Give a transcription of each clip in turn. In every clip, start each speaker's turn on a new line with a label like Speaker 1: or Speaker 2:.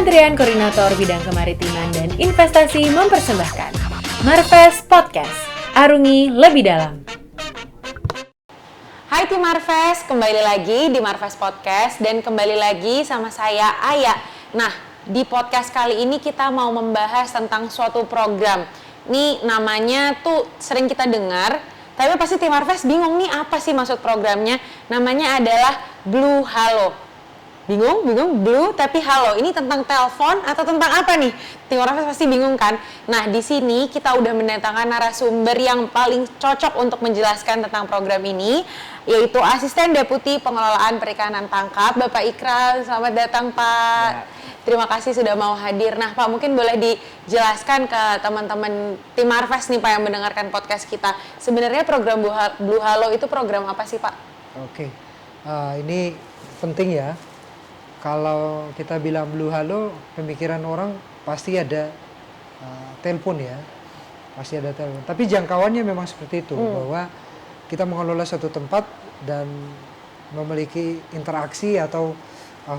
Speaker 1: Kementerian Koordinator Bidang Kemaritiman dan Investasi mempersembahkan Marves Podcast, arungi lebih dalam. Hai tim Marves, kembali lagi di Marves Podcast dan kembali lagi sama saya Aya. Nah, di podcast kali ini kita mau membahas tentang suatu program. Ini namanya tuh sering kita dengar, tapi pasti tim Marves bingung nih apa sih maksud programnya. Namanya adalah Blue Halo. Bingung, Blue tapi halo. Ini tentang telepon atau tentang apa nih? Tim Marves pasti bingung kan? Nah, di sini kita udah mendatangkan narasumber yang paling cocok untuk menjelaskan tentang program ini, yaitu Asisten Deputi Pengelolaan Perikanan Tangkap, Bapak Ikral. Selamat datang, Pak. Ya. Terima kasih sudah mau hadir. Nah, Pak, mungkin boleh dijelaskan ke teman-teman tim Marves nih, Pak, yang mendengarkan podcast kita. Sebenarnya program Blue Halo itu program apa sih, Pak?
Speaker 2: Oke, ini penting ya. Kalau kita bilang Blue Halo, pemikiran orang pasti ada telepon ya, pasti ada telepon. Tapi jangkauannya memang seperti itu, bahwa kita mengelola suatu tempat dan memiliki interaksi atau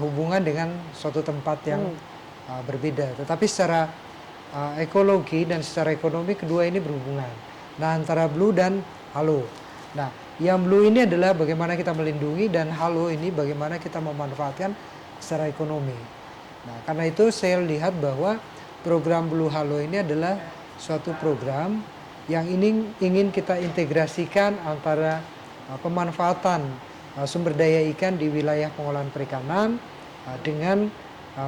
Speaker 2: hubungan dengan suatu tempat yang berbeda. Tetapi secara ekologi dan secara ekonomi kedua ini berhubungan. Nah, antara Blue dan Halo. Nah, yang Blue ini adalah bagaimana kita melindungi, dan Halo ini bagaimana kita memanfaatkan secara ekonomi. Nah, karena itu saya lihat bahwa program Blue Halo ini adalah suatu program yang ingin kita integrasikan antara pemanfaatan sumber daya ikan di wilayah pengolahan perikanan dengan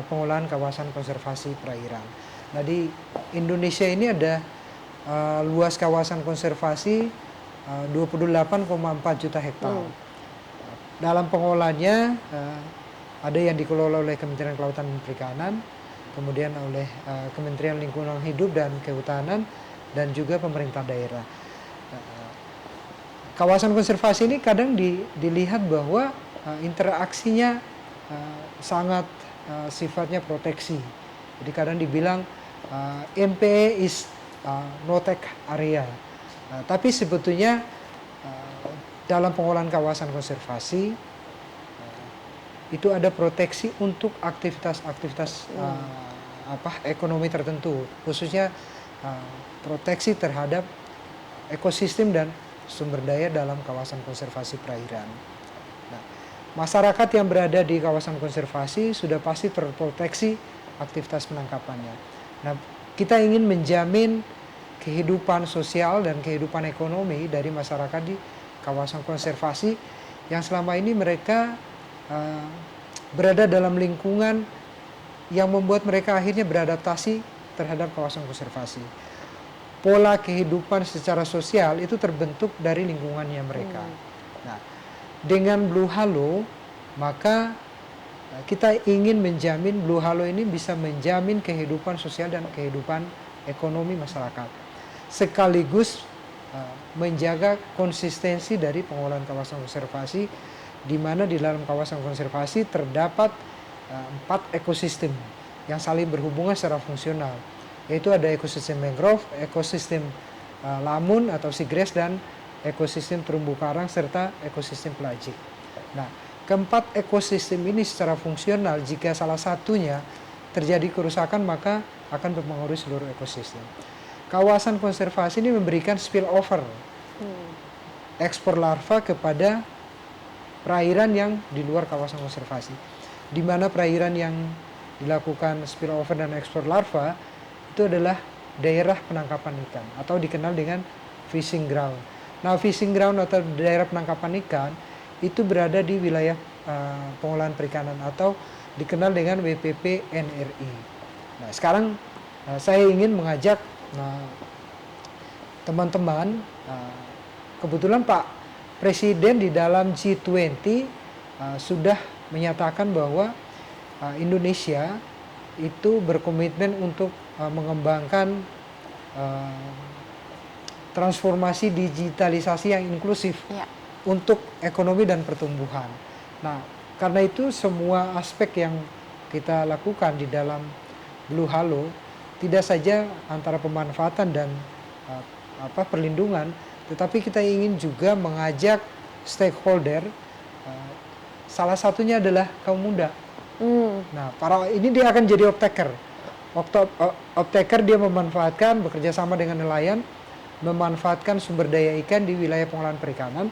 Speaker 2: pengolahan kawasan konservasi perairan. Nah, di Indonesia ini ada luas kawasan konservasi 28,4 juta hektar. Dalam pengolahannya ada yang dikelola oleh Kementerian Kelautan dan Perikanan, kemudian oleh Kementerian Lingkungan Hidup dan Kehutanan, dan juga pemerintah daerah. Kawasan konservasi ini kadang dilihat bahwa interaksinya sangat sifatnya proteksi. Jadi kadang dibilang NPE is no take area. Tapi sebetulnya dalam pengolahan kawasan konservasi itu ada proteksi untuk aktivitas-aktivitas ekonomi tertentu, khususnya proteksi terhadap ekosistem dan sumber daya dalam kawasan konservasi perairan. Nah, masyarakat yang berada di kawasan konservasi sudah pasti terproteksi aktivitas penangkapannya. Nah, kita ingin menjamin kehidupan sosial dan kehidupan ekonomi dari masyarakat di kawasan konservasi yang selama ini mereka berada dalam lingkungan yang membuat mereka akhirnya beradaptasi terhadap kawasan konservasi. Pola kehidupan secara sosial itu terbentuk dari lingkungannya mereka. Nah, dengan Blue Halo, maka kita ingin menjamin Blue Halo ini bisa menjamin kehidupan sosial dan kehidupan ekonomi masyarakat, sekaligus menjaga konsistensi dari pengolahan kawasan konservasi, di mana di dalam kawasan konservasi terdapat 4 ekosistem yang saling berhubungan secara fungsional, yaitu ada ekosistem mangrove, ekosistem lamun atau seagrass, dan ekosistem terumbu karang serta ekosistem pelagik. Nah, keempat ekosistem ini secara fungsional, jika salah satunya terjadi kerusakan maka akan mempengaruhi seluruh ekosistem. Kawasan konservasi ini memberikan spillover ekspor larva kepada perairan yang di luar kawasan konservasi, di mana perairan yang dilakukan spillover dan ekspor larva itu adalah daerah penangkapan ikan atau dikenal dengan fishing ground. Nah, fishing ground atau daerah penangkapan ikan itu berada di wilayah pengolahan perikanan atau dikenal dengan WPP NRI. Nah, sekarang saya ingin mengajak teman-teman, kebetulan Pak Presiden di dalam G20 sudah menyatakan bahwa Indonesia itu berkomitmen untuk mengembangkan transformasi digitalisasi yang inklusif untuk ekonomi dan pertumbuhan. Nah, karena itu semua aspek yang kita lakukan di dalam Blue Halo tidak saja antara pemanfaatan dan perlindungan, tetapi kita ingin juga mengajak stakeholder, salah satunya adalah kaum muda, Nah, ini dia akan jadi off-taker. Off-taker dia memanfaatkan, bekerja sama dengan nelayan, memanfaatkan sumber daya ikan di wilayah pengolahan perikanan.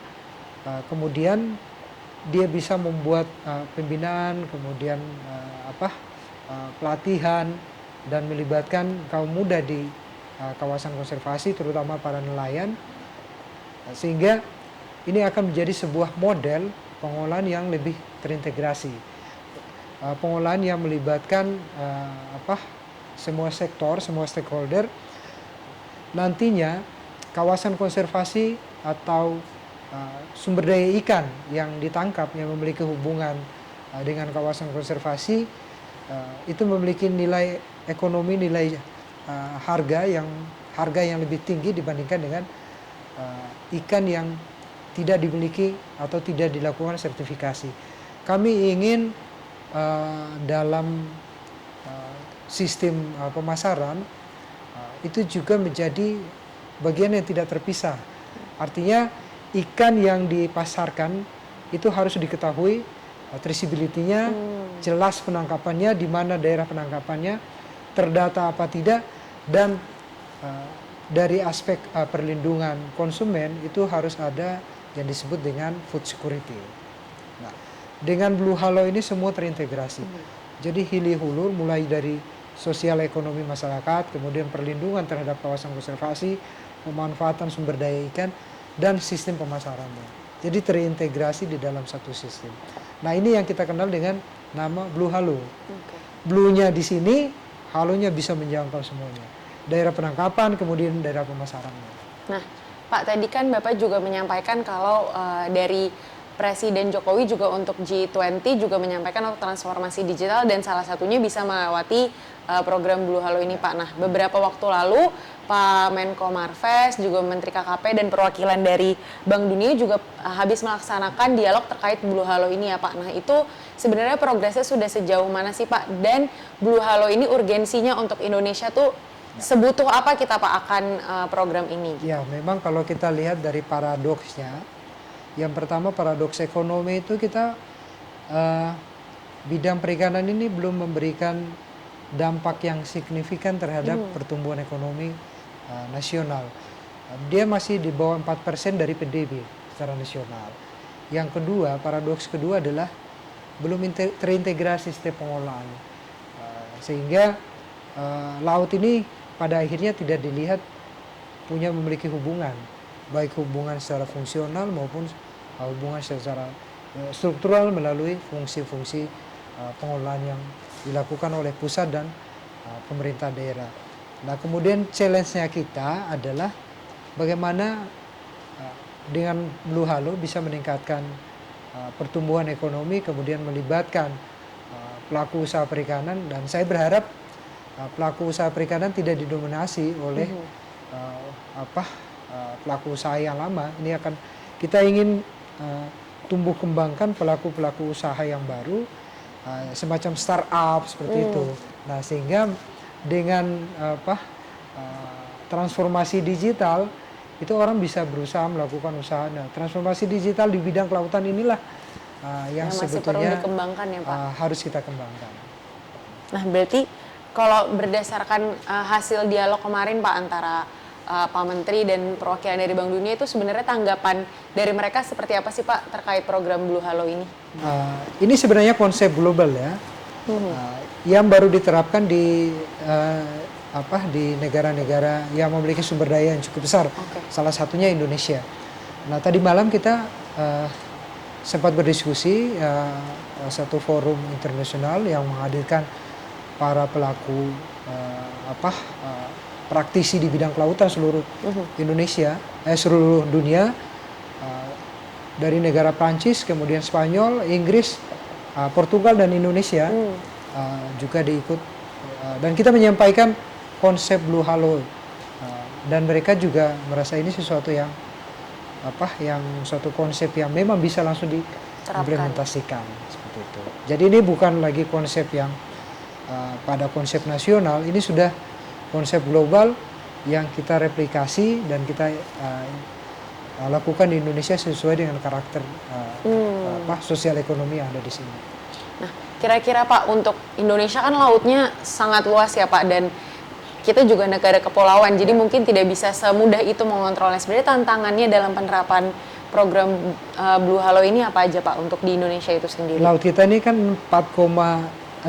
Speaker 2: Kemudian dia bisa membuat pembinaan, kemudian pelatihan, dan melibatkan kaum muda di kawasan konservasi, terutama para nelayan, sehingga ini akan menjadi sebuah model pengolahan yang lebih terintegrasi, pengolahan yang melibatkan semua sektor, semua stakeholder. Nantinya kawasan konservasi atau sumber daya ikan yang ditangkap yang memiliki hubungan dengan kawasan konservasi itu memiliki nilai ekonomi, nilai harga yang lebih tinggi dibandingkan dengan ikan yang tidak dimiliki atau tidak dilakukan sertifikasi. Kami ingin dalam sistem pemasaran itu juga menjadi bagian yang tidak terpisah. Artinya ikan yang dipasarkan itu harus diketahui traceability-nya, jelas penangkapannya, di mana daerah penangkapannya, terdata apa tidak, dan dari aspek perlindungan konsumen itu harus ada yang disebut dengan food security. Nah, dengan Blue Halo ini semua terintegrasi. Jadi hilir hulur mulai dari sosial ekonomi masyarakat, kemudian perlindungan terhadap kawasan konservasi, pemanfaatan sumber daya ikan, dan sistem pemasarannya. Jadi terintegrasi di dalam satu sistem. Nah, ini yang kita kenal dengan nama Blue Halo. Blue-nya di sini, halonya bisa menjangkau semuanya. Daerah penangkapan, kemudian daerah pemasarannya.
Speaker 1: Nah, Pak, tadi kan Bapak juga menyampaikan kalau dari Presiden Jokowi juga untuk G20 juga menyampaikan untuk transformasi digital dan salah satunya bisa melewati program Blue Halo ini, Pak. Nah, beberapa waktu lalu Pak Menko Marves, juga Menteri KKP dan perwakilan dari Bank Dunia juga habis melaksanakan dialog terkait Blue Halo ini ya, Pak. Nah, itu sebenarnya progresnya sudah sejauh mana sih, Pak? Dan Blue Halo ini urgensinya untuk Indonesia tuh sebutuh apa kita, Pak, akan program ini?
Speaker 2: Ya, memang kalau kita lihat dari paradoksnya, yang pertama paradoks ekonomi itu kita bidang perikanan ini belum memberikan dampak yang signifikan terhadap pertumbuhan ekonomi nasional. Dia masih di bawah 4% dari PDB secara nasional. Yang kedua, paradoks kedua adalah belum terintegrasi sistem pengolahan. Sehingga laut ini pada akhirnya tidak dilihat memiliki hubungan, baik hubungan secara fungsional maupun hubungan secara struktural melalui fungsi-fungsi pengolahan yang dilakukan oleh pusat dan pemerintah daerah. Nah, kemudian challenge-nya kita adalah bagaimana dengan Blue Halo bisa meningkatkan pertumbuhan ekonomi, kemudian melibatkan pelaku usaha perikanan, dan saya berharap pelaku usaha perikanan tidak didominasi oleh pelaku usaha yang lama. Ini akan kita ingin tumbuh kembangkan pelaku-pelaku usaha yang baru, semacam startup seperti itu. Nah, sehingga dengan transformasi digital itu orang bisa berusaha melakukan usaha. Nah, transformasi digital di bidang kelautan inilah yang sebetulnya
Speaker 1: perlu dikembangkan ya, Pak.
Speaker 2: Harus kita kembangkan.
Speaker 1: Nah, berarti kalau berdasarkan hasil dialog kemarin, Pak, antara Pak Menteri dan perwakilan dari Bank Dunia, itu sebenarnya tanggapan dari mereka seperti apa sih, Pak, terkait program Blue Halo ini?
Speaker 2: Ini sebenarnya konsep global ya, yang baru diterapkan di negara-negara yang memiliki sumber daya yang cukup besar. Salah satunya Indonesia. Nah, tadi malam kita sempat berdiskusi satu forum internasional yang menghadirkan para pelaku praktisi di bidang kelautan seluruh Indonesia, seluruh dunia, dari negara Prancis, kemudian Spanyol, Inggris, Portugal, dan Indonesia juga diikut, dan kita menyampaikan konsep Blue Halo, dan mereka juga merasa ini sesuatu yang suatu konsep yang memang bisa langsung diimplementasikan seperti itu. Jadi ini bukan lagi konsep yang pada konsep nasional, ini sudah konsep global yang kita replikasi dan kita lakukan di Indonesia sesuai dengan karakter sosial ekonomi yang ada di sini.
Speaker 1: Nah, kira-kira Pak, untuk Indonesia kan lautnya sangat luas ya Pak, dan kita juga negara kepulauan, jadi mungkin tidak bisa semudah itu mengontrolnya. Sebenarnya tantangannya dalam penerapan program Blue Halo ini apa aja Pak untuk di Indonesia itu sendiri?
Speaker 2: Laut kita ini kan 6,4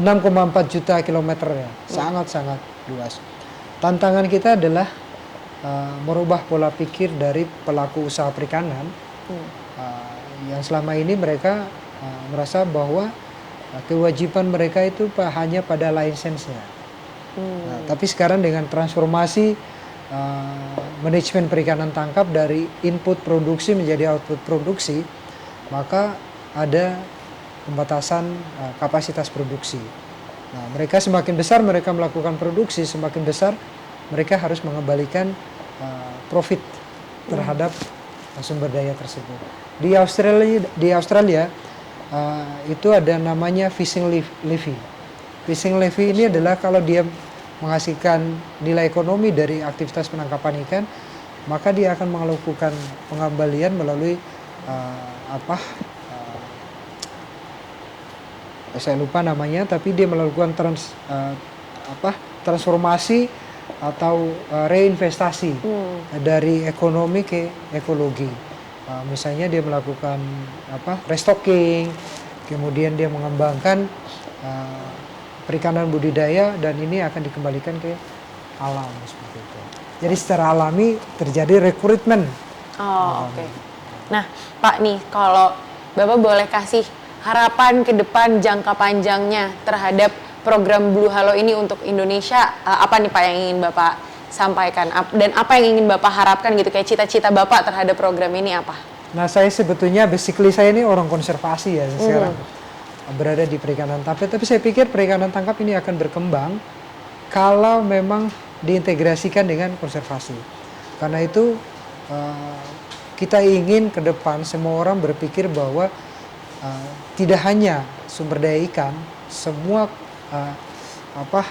Speaker 2: juta kilometer ya, sangat-sangat luas. Tantangan kita adalah merubah pola pikir dari pelaku usaha perikanan yang selama ini mereka merasa bahwa kewajiban mereka itu hanya pada lisensinya. Nah, tapi sekarang dengan transformasi manajemen perikanan tangkap dari input produksi menjadi output produksi, maka ada pembatasan kapasitas produksi. Nah, mereka semakin besar mereka melakukan produksi, semakin besar mereka harus mengembalikan profit terhadap sumber daya tersebut. Di Australia itu ada namanya fishing levy. Fishing levy ini adalah kalau dia menghasilkan nilai ekonomi dari aktivitas penangkapan ikan, maka dia akan melakukan pengembalian melalui saya lupa namanya, tapi dia melakukan transformasi atau reinvestasi dari ekonomi ke ekologi. Misalnya dia melakukan restocking, kemudian dia mengembangkan perikanan budidaya, dan ini akan dikembalikan ke alam seperti itu. Jadi secara alami terjadi rekrutmen.
Speaker 1: Oh, oke. Nah, Pak nih, kalau Bapak boleh kasih harapan ke depan jangka panjangnya terhadap program Blue Halo ini untuk Indonesia, apa nih Pak yang ingin Bapak sampaikan, dan apa yang ingin Bapak harapkan gitu, kayak cita-cita Bapak terhadap program ini apa?
Speaker 2: Nah, saya sebetulnya basically saya ini orang konservasi ya sekarang. Berada di perikanan tangkap, tapi saya pikir perikanan tangkap ini akan berkembang kalau memang diintegrasikan dengan konservasi. Karena itu kita ingin ke depan semua orang berpikir bahwa tidak hanya sumber daya ikan, semua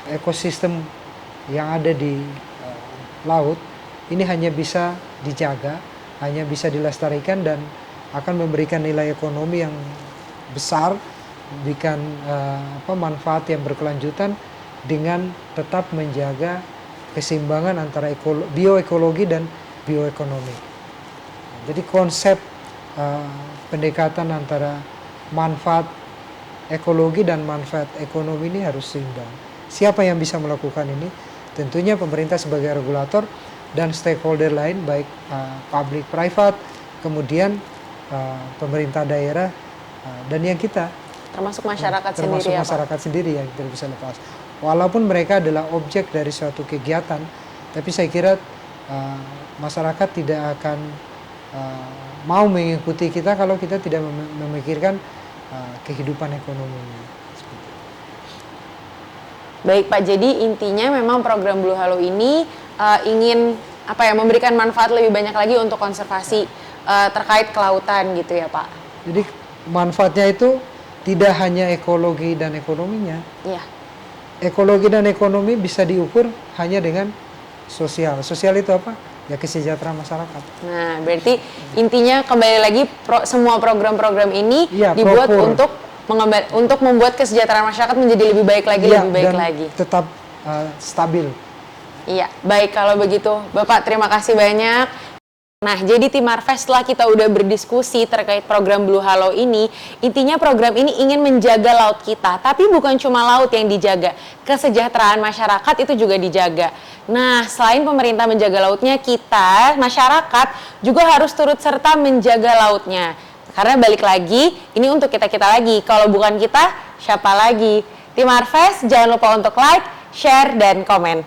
Speaker 2: ekosistem yang ada di laut ini hanya bisa dijaga, hanya bisa dilestarikan, dan akan memberikan nilai ekonomi yang besar, memberikan manfaat yang berkelanjutan dengan tetap menjaga keseimbangan antara bioekologi dan bioekonomi. Jadi konsep pendekatan antara manfaat ekologi dan manfaat ekonomi ini harus seimbang. Siapa yang bisa melakukan ini? Tentunya pemerintah sebagai regulator dan stakeholder lain, baik public private, kemudian pemerintah daerah, dan yang kita
Speaker 1: termasuk masyarakat
Speaker 2: termasuk
Speaker 1: sendiri,
Speaker 2: masyarakat sendiri yang tidak bisa lepas. Walaupun mereka adalah objek dari suatu kegiatan, tapi saya kira masyarakat tidak akan mau mengikuti kita kalau kita tidak memikirkan kehidupan ekonominya.
Speaker 1: Baik Pak, jadi intinya memang program Blue Halo ini ingin memberikan manfaat lebih banyak lagi untuk konservasi terkait kelautan gitu ya Pak.
Speaker 2: Jadi manfaatnya itu tidak hanya ekologi dan ekonominya.
Speaker 1: Iya.
Speaker 2: Ekologi dan ekonomi bisa diukur hanya dengan sosial. Sosial itu apa? Ya kesejahteraan masyarakat.
Speaker 1: Nah, berarti intinya kembali lagi semua program-program ini dibuat untuk membuat kesejahteraan masyarakat menjadi lebih baik lagi, lebih baik lagi.
Speaker 2: Tetap stabil.
Speaker 1: Iya, baik kalau begitu. Bapak terima kasih banyak. Nah, jadi tim Marves setelah kita udah berdiskusi terkait program Blue Halo ini, intinya program ini ingin menjaga laut kita, tapi bukan cuma laut yang dijaga, kesejahteraan masyarakat itu juga dijaga. Nah, selain pemerintah menjaga lautnya, kita, masyarakat, juga harus turut serta menjaga lautnya. Karena balik lagi, ini untuk kita-kita lagi, kalau bukan kita, siapa lagi? Tim Marves, jangan lupa untuk like, share, dan komen.